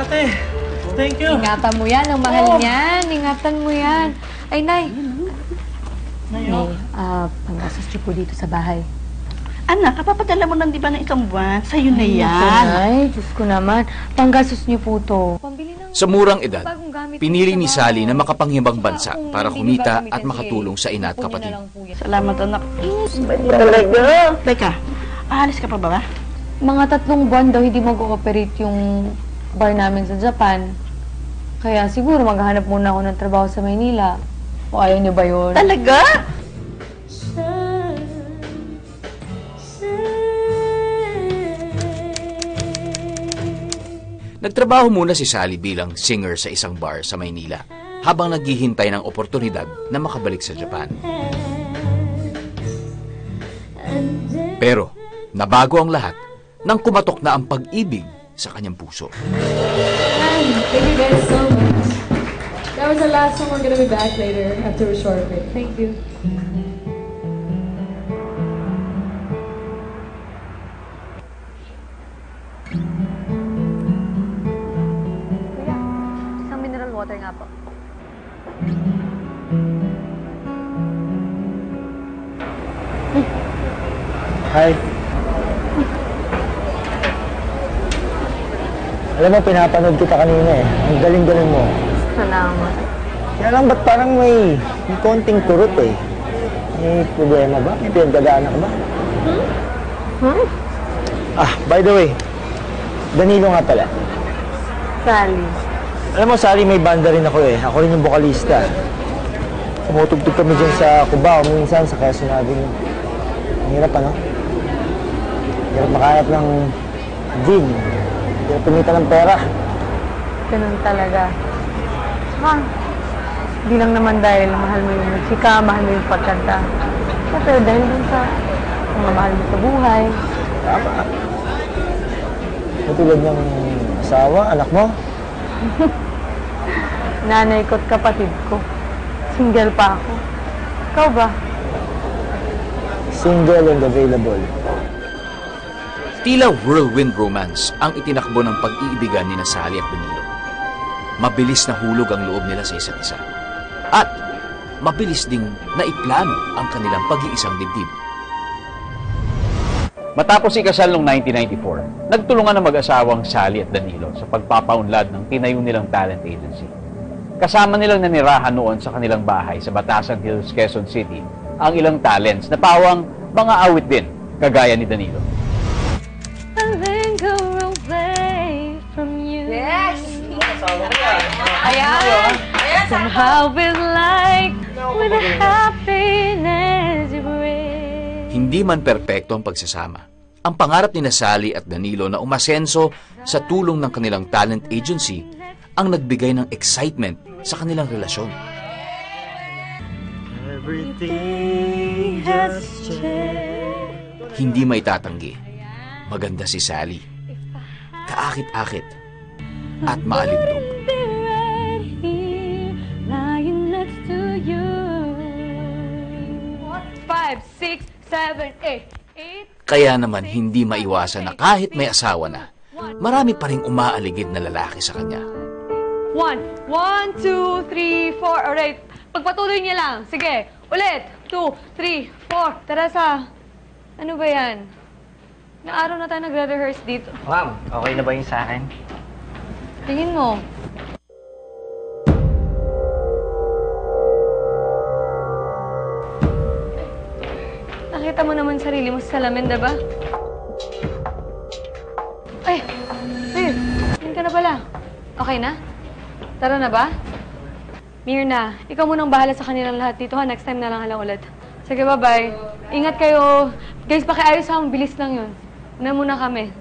ate. Thank you. Ingatan mo yan, ang mahal niyan. Ingatan mo yan. Ay, Nay. Nay, panggastos niyo po dito sa bahay. Anak, kapapadala mo lang di ba ng isang buwan? Sa'yo na yan. Ay, Diyos ko naman. Panggastos niyo po to. Sa murang edad, pinili ni Sally na makapanghibang bansa para kumita at makatulong sa ina at kapatid. Salamat, anak. Talaga. Teka, aalis ka pa ba? Mga 3 buwan daw hindi mag-ooperate yung bar namin sa Japan. Kaya siguro maghahanap muna ako ng trabaho sa Maynila. O ayaw niyo ba yun? Talaga? Nagtrabaho muna si Sally bilang singer sa isang bar sa Maynila habang naghihintay ng oportunidad na makabalik sa Japan. Pero nabago ang lahat nang kumatok na ang pag-ibig sa kanyang puso. Thank you guys so much. That was the last song. We're gonna be back later after a short break. Thank you. Isang mineral water nga po. Hi. Alam mo, pinapanood kita kanina eh. Ang galing-galing mo. Salamat. Kaya lang, ba't parang may konting kurot eh? May problema ba? May pinagdadaanan ka ba? By the way, Danilo nga pala. Sally. Alam mo, Sally, may banda rin ako eh. Ako rin yung vokalista. Tumutugtog kami dyan sa Cubao, minsan sa Quezon Avenue. Ang hirap, ano? Hirap makahanap ng gig. Hirap tumita ng pera. Ganun talaga. Saka, di lang naman dahil mahal mo yung musika, mahal mo yung pagkanta. Pero dahil din sa mga mahal mo sa buhay. Tama. Katulad ng asawa, anak mo. Nanay ko at kapatid ko. Single pa ako. Ikaw ba? Single and available. Tila whirlwind romance ang itinakbo ng pag-iibigan ni Sally at Danilo. Mabilis na hulog ang loob nila sa isa't isa. At mabilis ding naiplano ang kanilang pag-iisang dibdib. Matapos ikasal noong 1994, nagtulungan ng mag-asawang Sally at Danilo sa pagpapaunlad ng tinayo nilang talent agency. Kasama nilang nanirahan noon sa kanilang bahay sa Batasan Hills, Quezon City ang ilang talents na pawang mga awit din, kagaya ni Danilo. Yes! Ayan! Somehow it's like with the happiness you bring. Hindi man perpekto ang pagsasama. Ang pangarap ni Sally at Danilo na umasenso sa tulong ng kanilang talent agency ang nagbigay ng excitement sa kanilang relasyon. Everything has changed. Hindi maitatanggi. Maganda si Sally. Kaakit-akit at maalindog. 5, 6, 7, 8. Kaya naman hindi maiwasan na kahit may asawa na, marami pa ring umaaligid na lalaki sa kanya. 1, 2, 3, 4. Alright. Pagpatuloy niya lang. Sige. Ulit. 2, 3, 4. Tara sa... Ano ba yan? Na araw na tayo nagre-rehearse dito. Ma'am, okay na ba yun sa akin? Tingin mo. Nakita mo naman sarili mo sa salamin, diba? Ay! Ay! Yan ka na pala. Okay na? Tara na ba? Mirna, ikaw munang bahala sa kanilang lahat dito ha. Next time na lang halang ulit. Sige, bye-bye. Ingat kayo. Guys, pakiayos ha. Bilis lang yun. Una muna kami.